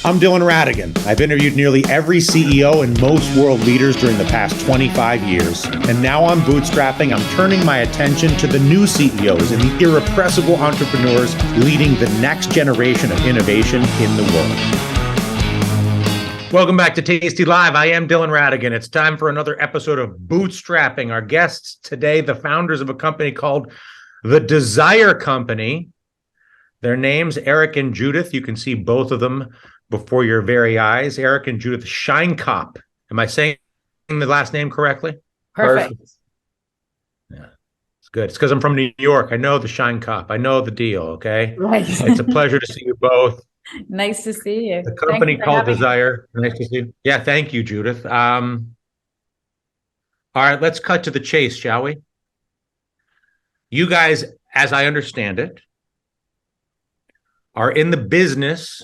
I'm Dylan Radigan. I've interviewed nearly every CEO and most world leaders during the past 25 years. And now I'm bootstrapping. I'm turning my attention to the new CEOs and the irrepressible entrepreneurs leading the next generation of innovation in the world. Welcome back to Tasty Live. I am Dylan Radigan. It's time for another episode of Bootstrapping. Our guests today, the founders of a company called The Desire Company. Their names, Eric and Judith. You can see both of them before your very eyes. Eric and Judith Scheinkop. Am I saying the last name correctly? Perfect. Yeah, it's good. It's because I'm from New York. I know the Scheinkop. I know the deal, okay? Right. It's a pleasure to see you both. Nice to see you. The company called Desire. Nice to see you. Yeah, thank you, Judith. All right, let's cut to the chase, shall we? You guys, as I understand it, are in the business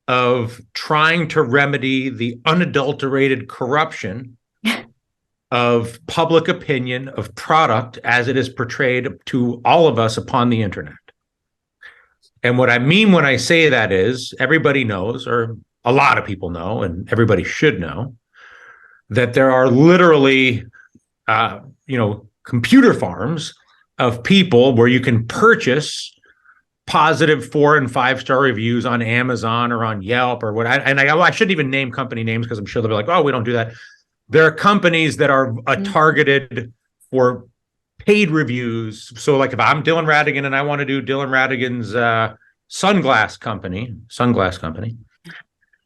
of trying to remedy the unadulterated corruption of public opinion of product as it is portrayed to all of us upon the internet. And what I mean when I say that is everybody knows, or a lot of people know, and everybody should know, that there are literally, computer farms of people where you can purchase positive 4- and 5-star reviews on Amazon or on Yelp or what. I shouldn't even name company names because I'm sure they'll be like, oh, we don't do that. There are companies that are targeted for paid reviews. So like if I'm Dylan Radigan and I want to do Dylan Radigan's sunglass company,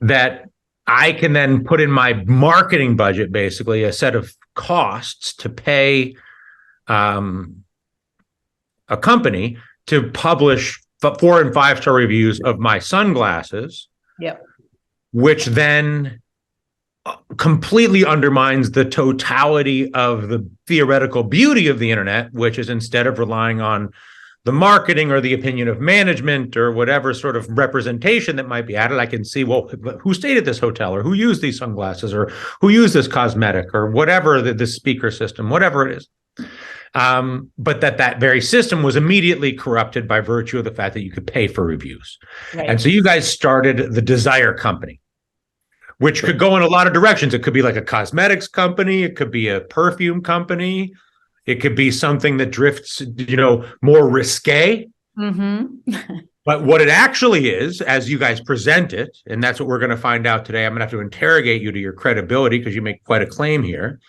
that I can then put in my marketing budget, basically a set of costs to pay a company to publish 4- and 5-star reviews of my sunglasses, which then completely undermines the totality of the theoretical beauty of the internet, which is instead of relying on the marketing or the opinion of management or whatever sort of representation that might be added, I can see, well, who stayed at this hotel or who used these sunglasses or who used this cosmetic or whatever, the speaker system, whatever it is. But that very system was immediately corrupted by virtue of the fact that you could pay for reviews. Right. And so you guys started the Desire Company, which could go in a lot of directions. It could be like a cosmetics company. It could be a perfume company. It could be something that drifts, more risque. Mm-hmm. But what it actually is, as you guys present it, and that's what we're going to find out today, I'm going to have to interrogate you to your credibility because you make quite a claim here,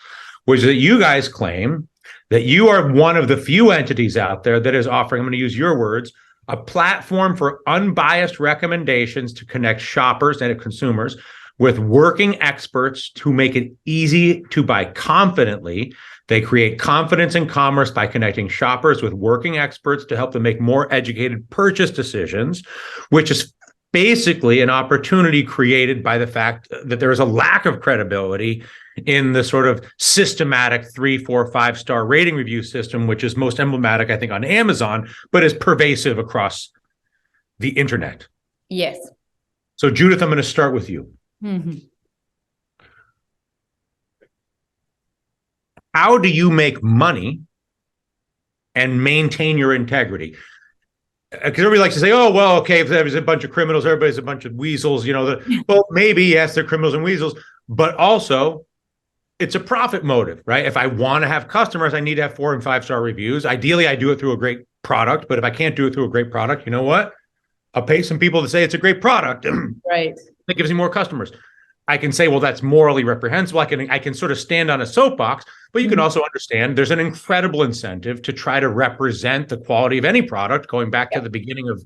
was that you guys claim that you are one of the few entities out there that is offering, I'm going to use your words, a platform for unbiased recommendations to connect shoppers and consumers with working experts to make it easy to buy confidently. They create confidence in commerce by connecting shoppers with working experts to help them make more educated purchase decisions, which is basically an opportunity created by the fact that there is a lack of credibility in the sort of systematic 3, 4, 5-star rating review system, which is most emblematic, I think, on Amazon, but is pervasive across the internet. Yes. So, Judith, I'm going to start with you. Mm-hmm. How do you make money and maintain your integrity? Because everybody likes to say, oh, well, okay, if there's a bunch of criminals, everybody's a bunch of weasels, well, maybe, yes, they're criminals and weasels, but also it's a profit motive, right? If I want to have customers, I need to have 4- and 5-star reviews. Ideally, I do it through a great product, but if I can't do it through a great product, you know what? I'll pay some people to say it's a great product. Right. That gives me more customers. I can say, well, that's morally reprehensible. I can sort of stand on a soapbox, but you can also understand there's an incredible incentive to try to represent the quality of any product, going back to the beginning of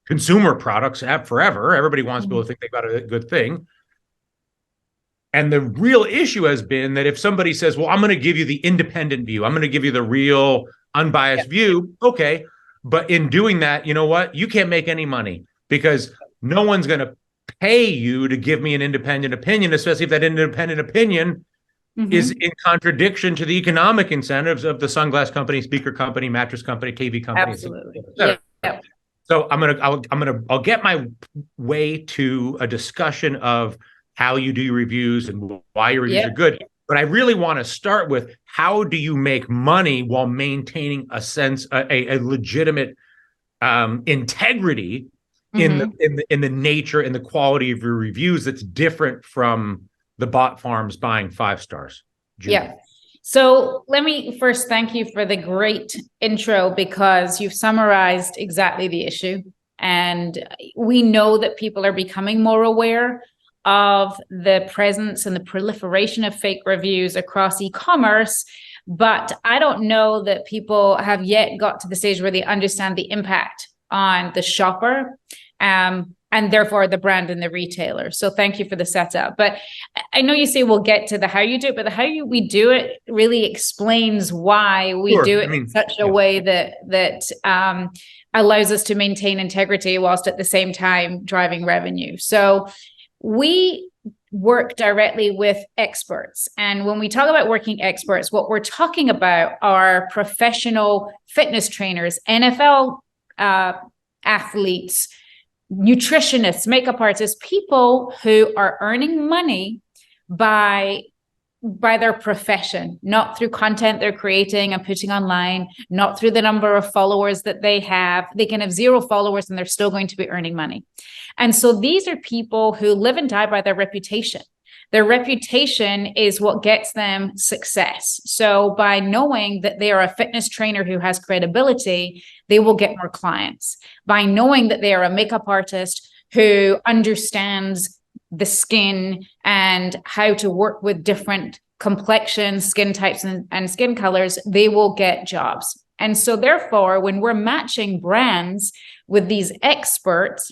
consumer products forever. Everybody wants people to think they got a good thing. And the real issue has been that if somebody says, well, I'm going to give you the independent view, I'm going to give you the real unbiased view. Okay. But in doing that, you know what? You can't make any money because no one's going to pay you to give me an independent opinion, especially if that independent opinion is in contradiction to the economic incentives of the sunglass company, speaker company, mattress company, TV company. Absolutely. Yeah. So I'll get my way to a discussion of how you do your reviews and why your reviews are good. But I really want to start with, how do you make money while maintaining a sense, a legitimate integrity in the nature and the quality of your reviews that's different from the bot farms buying 5 stars? Judy? Yeah. So let me first thank you for the great intro, because you've summarized exactly the issue. And we know that people are becoming more aware of the presence and the proliferation of fake reviews across e-commerce. But I don't know that people have yet got to the stage where they understand the impact on the shopper, and therefore the brand and the retailer. So thank you for the setup. But I know you say we'll get to the how you do it, but the how we do it really explains why we do it in such a way that allows us to maintain integrity whilst at the same time driving revenue. So we work directly with experts. And when we talk about working experts, what we're talking about are professional fitness trainers, NFL athletes, nutritionists, makeup artists, people who are earning money by their profession, not through content they're creating and putting online, not through the number of followers that they have. They can have 0 followers and they're still going to be earning money. And so these are people who live and die by their reputation. Their reputation is what gets them success. So by knowing that they are a fitness trainer who has credibility, they will get more clients. By knowing that they are a makeup artist who understands the skin and how to work with different complexions, skin types, and skin colors, they will get jobs. And so therefore, when we're matching brands with these experts,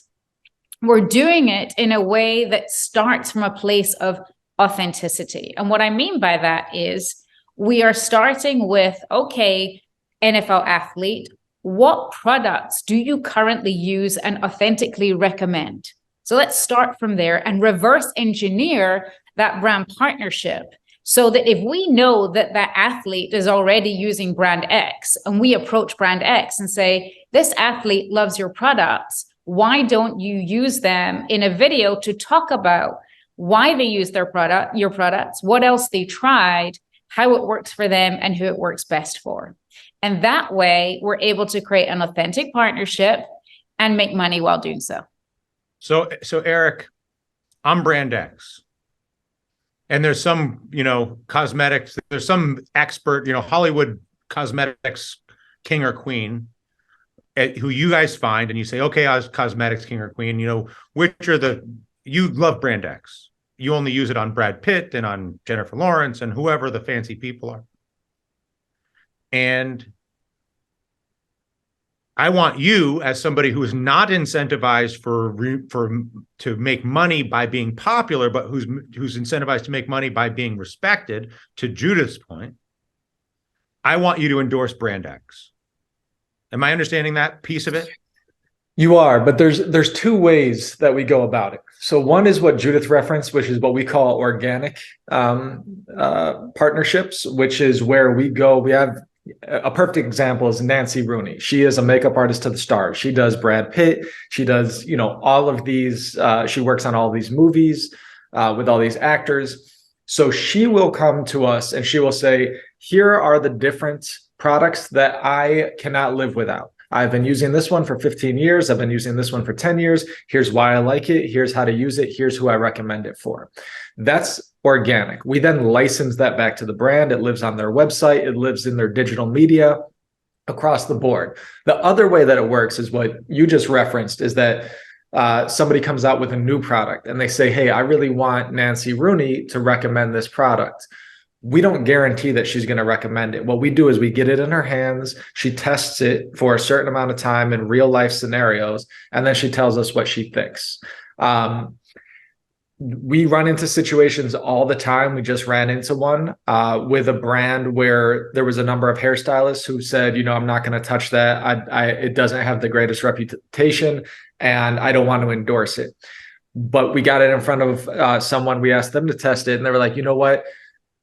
we're doing it in a way that starts from a place of authenticity. And what I mean by that is we are starting with, okay, NFL athlete, what products do you currently use and authentically recommend? So let's start from there and reverse engineer that brand partnership, so that if we know that that athlete is already using brand X and we approach brand X and say, this athlete loves your products, why don't you use them in a video to talk about why they use your products, what else they tried, how it works for them, and who it works best for. And that way we're able to create an authentic partnership and make money while doing so. So Eric, I'm brand X. And there's some, cosmetics, there's some expert, Hollywood cosmetics king or queen who you guys find and you say, okay, I was cosmetics king or queen, which are you love brand X. You only use it on Brad Pitt and on Jennifer Lawrence and whoever the fancy people are. And I want you, as somebody who is not incentivized to make money by being popular, but who's incentivized to make money by being respected, to Judith's point, I want you to endorse brand X. Am I understanding that piece of it? You are, but there's 2 ways that we go about it. So one is what Judith referenced, which is what we call organic partnerships, which is where we have a perfect example is Nancy Rooney. She is a makeup artist to the stars. She does Brad Pitt. She does, all of these. She works on all these movies with all these actors. So she will come to us and she will say, here are the different products that I cannot live without. I've been using this one for 15 years. I've been using this one for 10 years. Here's why I like it. Here's how to use it. Here's who I recommend it for. That's organic. We then license that back to the brand. It lives on their website. It lives in their digital media across the board. The other way that it works is what you just referenced, is that somebody comes out with a new product and they say, hey, I really want Nancy Rooney to recommend this product. We don't guarantee that she's going to recommend it. What we do is we get it in her hands. She tests it for a certain amount of time in real life scenarios, and then she tells us what she thinks. We run into situations all the time. We just ran into one with a brand where there was a number of hairstylists who said, I'm not going to touch that. It doesn't have the greatest reputation and I don't want to endorse it. But we got it in front of someone. We asked them to test it and they were like, you know what?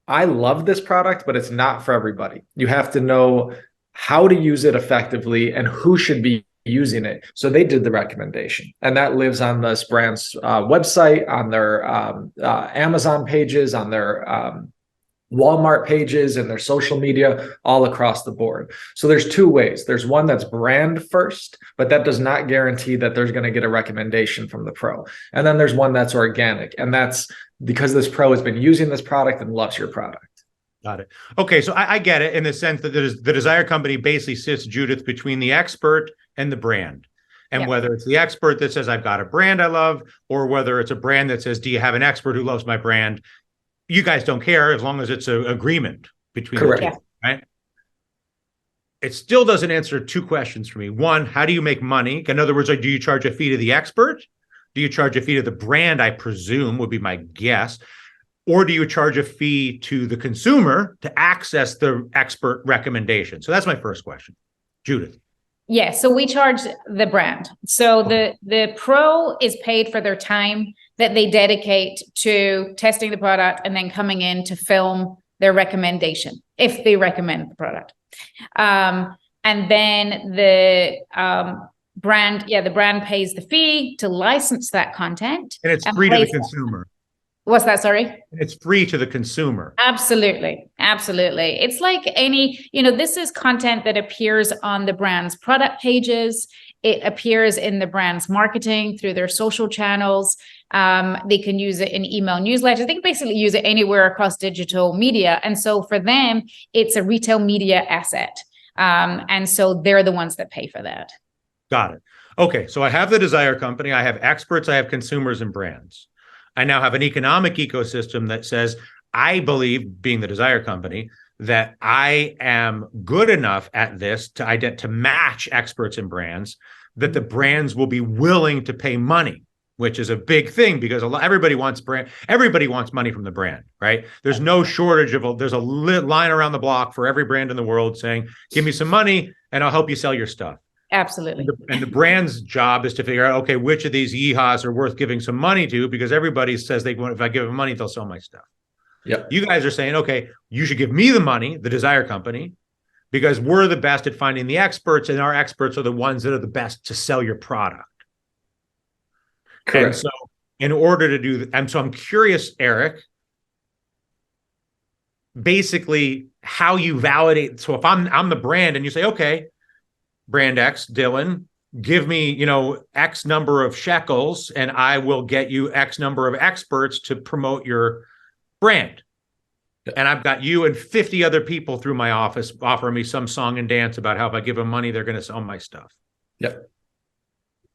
I love this product, but it's not for everybody. You have to know how to use it effectively and who should be using it. So they did the recommendation, and that lives on this brand's website, on their Amazon pages, on their Walmart pages and their social media all across the board. So there's two ways. There's one that's brand first, but that does not guarantee that there's going to get a recommendation from the pro. And then there's one that's organic, and that's because this pro has been using this product and loves your product. Got it. Okay, so I get it in the sense that the Desire Company basically sits, Judith, between the expert and the brand. And whether it's the expert that says, I've got a brand I love, or whether it's a brand that says, do you have an expert who loves my brand? You guys don't care as long as it's an agreement between the two, right? It still doesn't answer two questions for me. One, how do you make money? In other words, do you charge a fee to the expert? Do you charge a fee to the brand, I presume, would be my guess? Or do you charge a fee to the consumer to access the expert recommendation? So that's my first question. Judith. Yeah, so we charge the brand. So the pro is paid for their time that they dedicate to testing the product and then coming in to film their recommendation, if they recommend the product. And then the brand, the brand pays the fee to license that content. And it's free to the consumer. What's that? Sorry? It's free to the consumer. Absolutely. Absolutely. It's like any, this is content that appears on the brand's product pages. It appears in the brand's marketing through their social channels. They can use it in email newsletters. They can basically use it anywhere across digital media. And so for them, it's a retail media asset. And so they're the ones that pay for that. Got it. Okay. So I have the Desire Company. I have experts. I have consumers and brands. I now have an economic ecosystem that says, I believe, being the Desire Company, that I am good enough at this to match experts and brands, that the brands will be willing to pay money, which is a big thing because everybody wants money from the brand, right? There's no shortage there's a line around the block for every brand in the world saying, give me some money and I'll help you sell your stuff. Absolutely. And the brand's job is to figure out, okay, which of these yeehaws are worth giving some money to, because everybody says if I give them money, they'll sell my stuff. Yep. You guys are saying, okay, you should give me the money, the Desire Company, because we're the best at finding the experts, and our experts are the ones that are the best to sell your product. Correct. And so in order to do that, and so I'm curious, Eric, basically how you validate. So if I'm the brand and you say, okay, brand X, Dylan, give me, X number of shekels and I will get you X number of experts to promote your brand. And I've got you and 50 other people through my office offering me some song and dance about how if I give them money, they're going to sell my stuff. Yep.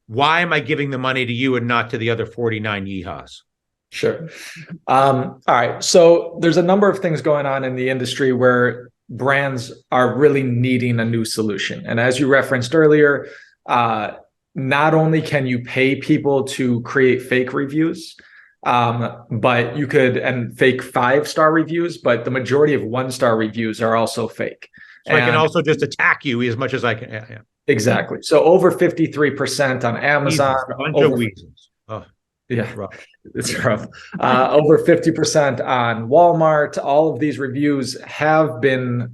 Why am I giving the money to you and not to the other 49 yeehaws? Sure. All right. So there's a number of things going on in the industry where brands are really needing a new solution. And as you referenced earlier, not only can you pay people to create fake reviews, but you could, and fake 5-star reviews, but the majority of 1-star reviews are also fake. So I can also just attack you as much as I can. Yeah. Exactly. So over 53% on Amazon. A bunch of weasels. Oh. Yeah, it's rough. Over 50% on Walmart. All of these reviews have been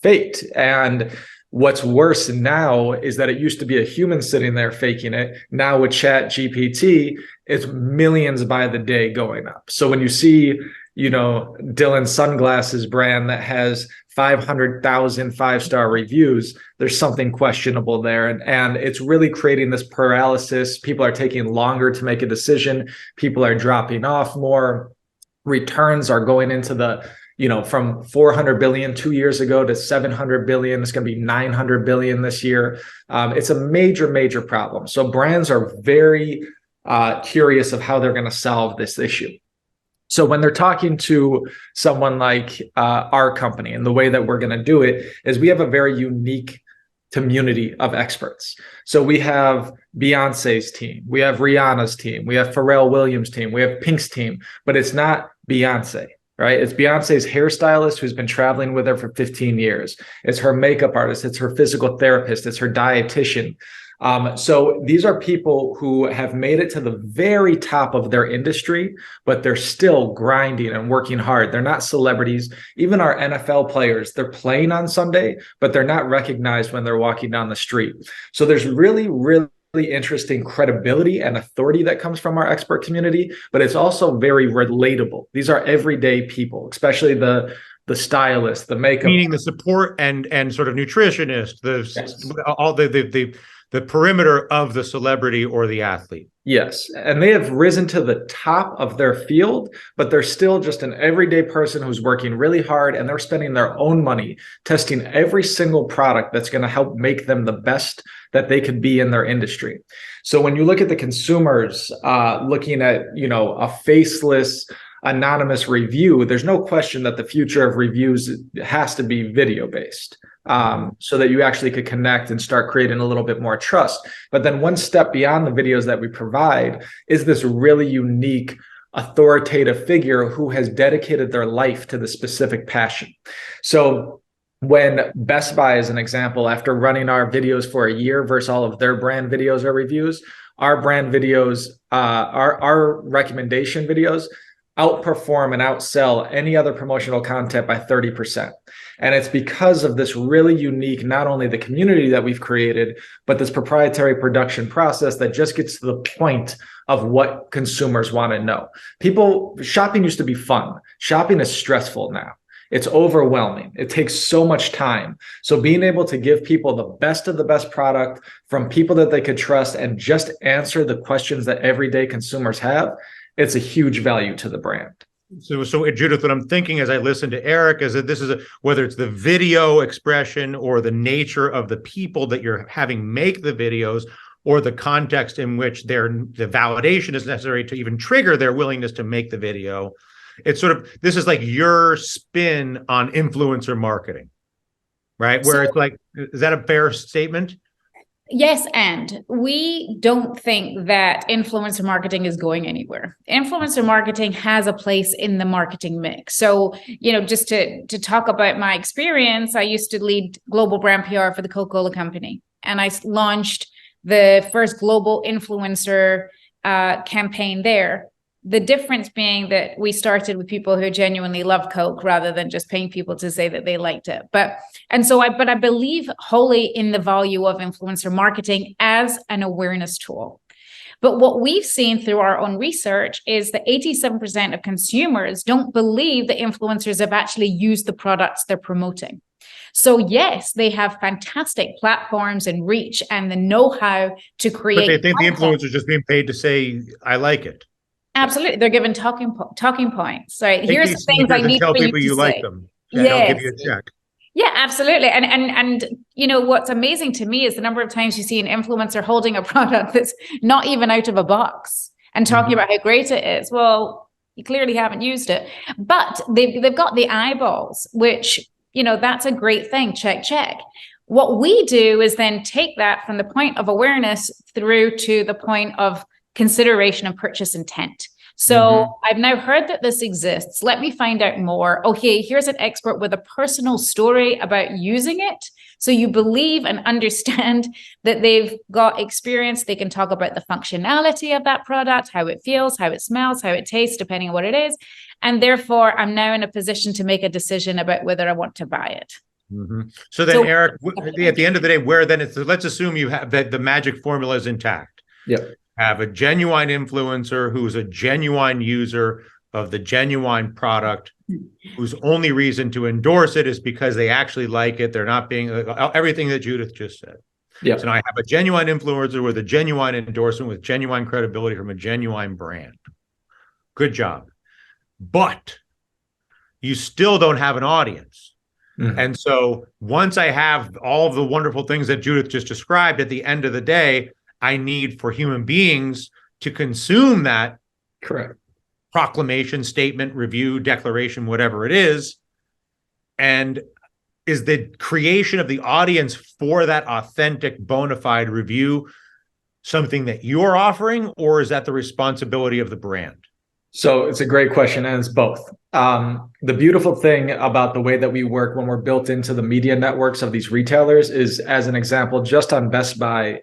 faked. And what's worse now is that it used to be a human sitting there faking it. Now with Chat GPT, it's millions by the day going up. So when you see, Dylan's sunglasses brand that has 500,000 5-star reviews, there's something questionable there. And it's really creating this paralysis. People are taking longer to make a decision. People are dropping off more. Returns are going into the, from 400 billion 2 years ago to 700 billion. It's going to be 900 billion this year. It's a major, major problem. So brands are very curious of how they're going to solve this issue. So when they're talking to someone like our company, and the way that we're going to do it is we have a very unique community of experts. So we have Beyonce's team, we have Rihanna's team, we have Pharrell Williams' team, we have Pink's team, but it's not Beyonce, right? It's Beyonce's hairstylist who's been traveling with her for 15 years. It's her makeup artist, it's her physical therapist, it's her dietitian. So these are people who have made it to the very top of their industry, but they're still grinding and working hard. They're not celebrities. Even our NFL players, they're playing on Sunday, but they're not recognized when they're walking down the street. So there's really, really really interesting credibility and authority that comes from our expert community, but it's also very relatable. These are everyday people, especially the stylist, the makeup, meaning the support and sort of nutritionist, yes. all the perimeter of the celebrity or the athlete. Yes, and they have risen to the top of their field, but they're still just an everyday person who's working really hard, and they're spending their own money testing every single product that's going to help make them the best that they could be in their industry. So when you look at the consumers looking at, a faceless, anonymous review, there's no question that the future of reviews has to be video based. So that you actually could connect and start creating a little bit more trust. But then one step beyond the videos that we provide is this really unique, authoritative figure who has dedicated their life to the specific passion. So when Best Buy, as an example, after running our videos for a year versus all of their brand videos or reviews, our brand videos, our recommendation videos outperform and outsell any other promotional content by 30%. And it's because of this really unique, not only the community that we've created, but this proprietary production process that just gets to the point of what consumers want to know. Shopping used to be fun. Shopping is stressful now. It's overwhelming. It takes so much time. So being able to give people the best of the best product from people that they could trust and just answer the questions that everyday consumers have, it's a huge value to the brand. So Judith, what I'm thinking as I listen to Eric is that this is whether it's the video expression or the nature of the people that you're having make the videos, or the context in which the validation is necessary to even trigger their willingness to make the video. It's sort of, this is like your spin on influencer marketing, right? Where it's like, is that a fair statement? Yes, and we don't think that influencer marketing is going anywhere. Influencer marketing has a place in the marketing mix. So, just to talk about my experience, I used to lead global brand PR for the Coca-Cola company, and I launched the first global influencer campaign there. The difference being that we started with people who genuinely love Coke rather than just paying people to say that they liked it. But I believe wholly in the value of influencer marketing as an awareness tool. But what we've seen through our own research is that 87% of consumers don't believe that influencers have actually used the products they're promoting. So yes, they have fantastic platforms and reach and the know-how to create. But they think content. The influencer is just being paid to say, I like it. Absolutely. They're given talking points. Right. Here's the things I need tell for people you to like say. them. Yes. They'll give you a check. Yeah, absolutely. And what's amazing to me is the number of times you see an influencer holding a product that's not even out of a box and talking about how great it is. Well, you clearly haven't used it, but they've got the eyeballs, which, that's a great thing. Check. What we do is then take that from the point of awareness through to the point of consideration and purchase intent. So I've now heard that this exists. Let me find out more. Okay, here's an expert with a personal story about using it. So you believe and understand that they've got experience. They can talk about the functionality of that product, how it feels, how it smells, how it tastes, depending on what it is. And therefore, I'm now in a position to make a decision about whether I want to buy it. So then, Eric, at the end of the day, let's assume you have that the magic formula is intact. Yep. Have a genuine influencer who's a genuine user of the genuine product, whose only reason to endorse it is because they actually like it. They're not being everything that Judith just said. Yeah. So now I have a genuine influencer with a genuine endorsement, with genuine credibility from a genuine brand. Good job. But you still don't have an audience. And so once I have all of the wonderful things that Judith just described, at the end of the day, I need for human beings to consume that proclamation, statement, review, declaration, whatever it is. And is the creation of the audience for that authentic, bona fide review something that you're offering, or is that the responsibility of the brand? So it's a great question, and it's both. The beautiful thing about the way that we work when we're built into the media networks of these retailers is, as an example, just on bestbuy.com,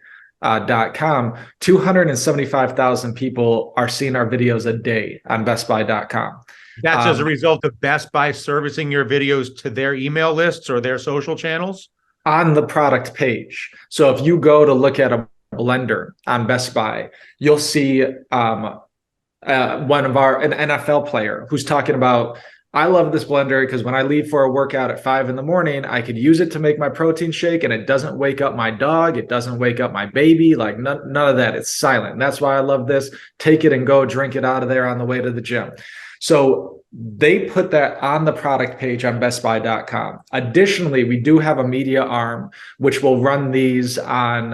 275,000 people are seeing our videos a day on bestbuy.com. That's as a result of Best Buy servicing your videos to their email lists or their social channels? On the product page. So if you go to look at a blender on Best Buy, you'll see an NFL player who's talking about, I love this blender because when I leave for a workout at 5 a.m, I could use it to make my protein shake, and it doesn't wake up my dog. It doesn't wake up my baby. Like none of that. It's silent. And that's why I love this. Take it and go drink it out of there on the way to the gym. So they put that on the product page on bestbuy.com. Additionally, we do have a media arm, which will run these on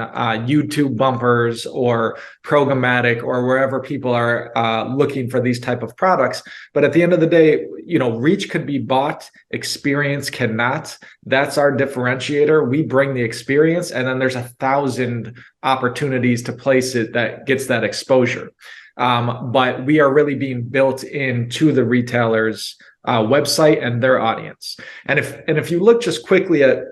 YouTube bumpers or programmatic or wherever people are looking for these type of products. But at the end of the day, reach could be bought, experience cannot. That's our differentiator. We bring the experience, and then there's 1,000 opportunities to place it that gets that exposure. But we are really being built into the retailer's website and their audience. And if you look just quickly at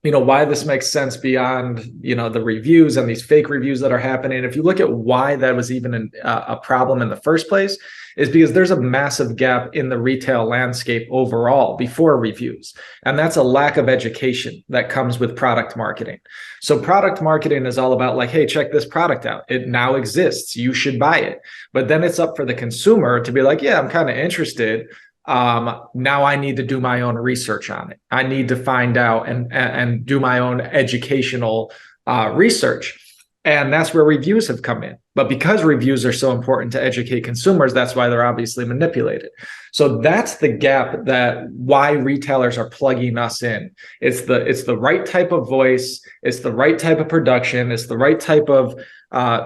why this makes sense beyond the reviews and these fake reviews that are happening, if you look at why that was even a problem in the first place, is because there's a massive gap in the retail landscape overall before reviews. And that's a lack of education that comes with product marketing. So product marketing is all about like, hey, check this product out. It now exists. You should buy it. But then it's up for the consumer to be like, yeah, I'm kind of interested. Now I need to do my own research on it. I need to find out and do my own educational research. And that's where reviews have come in. But because reviews are so important to educate consumers, that's why they're obviously manipulated. So that's the gap that why retailers are plugging us in. It's the right type of voice. It's the right type of production. It's the right type of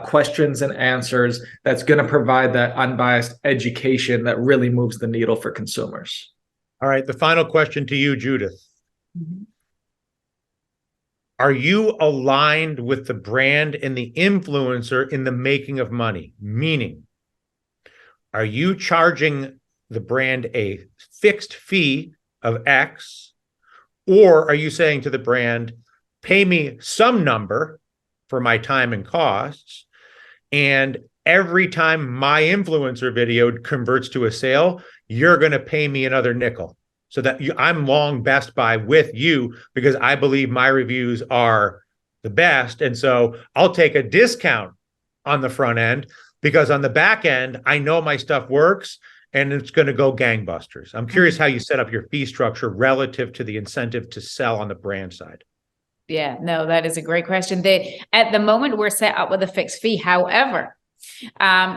questions and answers that's going to provide that unbiased education that really moves the needle for consumers. All right. The final question to you, Judith. Mm-hmm. Are you aligned with the brand and the influencer in the making of money? Meaning, are you charging the brand a fixed fee of X, or are you saying to the brand, pay me some number for my time and costs, and every time my influencer video converts to a sale, you're going to pay me another nickel? So that I'm long Best Buy with you because I believe my reviews are the best. And so I'll take a discount on the front end because on the back end, I know my stuff works and it's going to go gangbusters. I'm curious how you set up your fee structure relative to the incentive to sell on the brand side. Yeah, no, that is a great question. At the moment, we're set up with a fixed fee. However,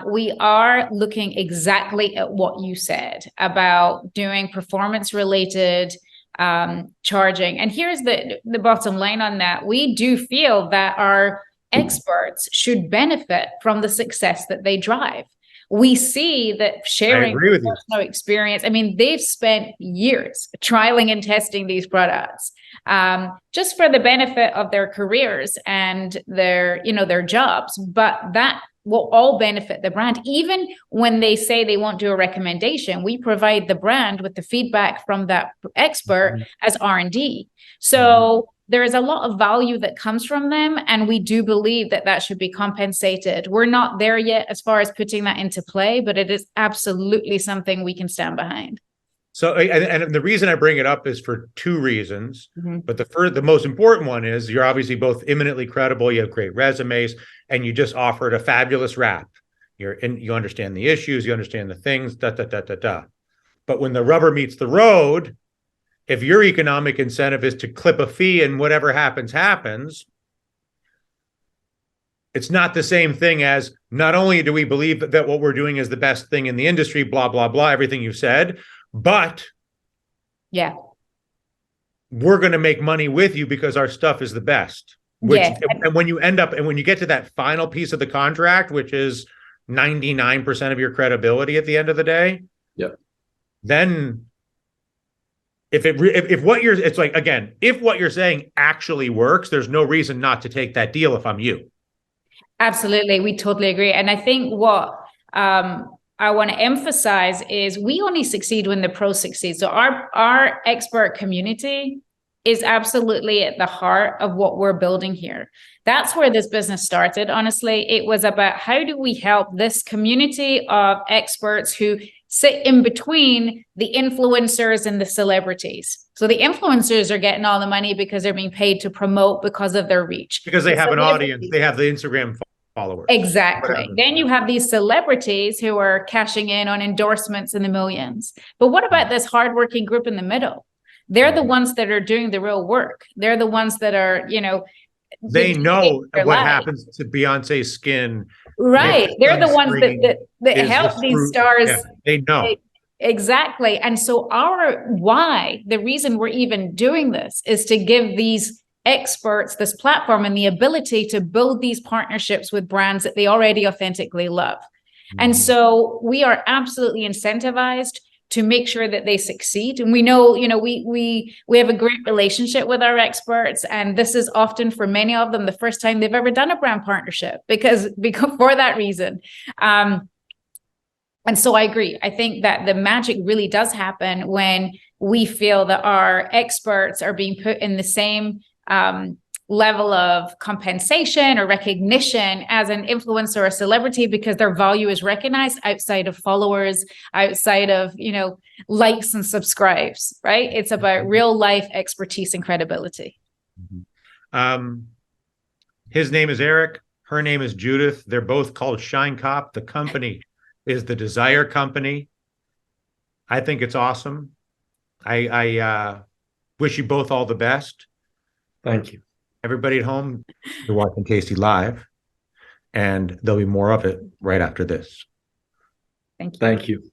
we are looking exactly at what you said about doing performance related charging. And here's the bottom line on that. We do feel that our experts should benefit from the success that they drive. We see that sharing personal experience. I mean, they've spent years trialing and testing these products just for the benefit of their careers and their jobs. But that will all benefit the brand. Even when they say they won't do a recommendation, we provide the brand with the feedback from that expert as R&D. So there is a lot of value that comes from them, and we do believe that that should be compensated. We're not there yet as far as putting that into play, but it is absolutely something we can stand behind. So, and the reason I bring it up is for two reasons, but the most important one is you're obviously both eminently credible. You have great resumes, and you just offered a fabulous rap. You understand the issues, you understand the things, But when the rubber meets the road, if your economic incentive is to clip a fee and whatever happens, it's not the same thing as not only do we believe that what we're doing is the best thing in the industry, blah, blah, blah, everything you said, but yeah, we're going to make money with you because our stuff is the best. And when you get to that final piece of the contract, which is 99% of your credibility at the end of the day, then if what you're saying actually works, there's no reason not to take that deal if I'm you. Absolutely. We totally agree. And I think what I want to emphasize is we only succeed when the pros succeed. So our expert community is absolutely at the heart of what we're building here. That's where this business started. Honestly, it was about how do we help this community of experts who sit in between the influencers and the celebrities. So the influencers are getting all the money because they're being paid to promote because of their reach. Because they have an audience, they have the Instagram followers. Exactly. Whatever. Then you have these celebrities who are cashing in on endorsements in the millions. But what about this hardworking group in the middle? They're the ones that are doing the real work. They're the ones that are, they know what life. happens to Beyonce's skin. Right. They're the ones that help these stars. Yeah, they know. Exactly. And so the reason we're even doing this is to give these experts this platform and the ability to build these partnerships with brands that they already authentically love. And so we are absolutely incentivized to make sure that they succeed. And we know, we have a great relationship with our experts. And this is often for many of them the first time they've ever done a brand partnership because for that reason. And so I agree. I think that the magic really does happen when we feel that our experts are being put in the same level of compensation or recognition as an influencer or a celebrity because their value is recognized outside of followers, outside of, likes and subscribes, right? It's about real life expertise and credibility. His name is Eric. Her name is Judith. They're both called Shine Cop. The company is the Desire Company. I think it's awesome. I wish you both all the best. Thank you. Everybody at home, you're watching Tasty Live, and there'll be more of it right after this. Thank you. Thank you.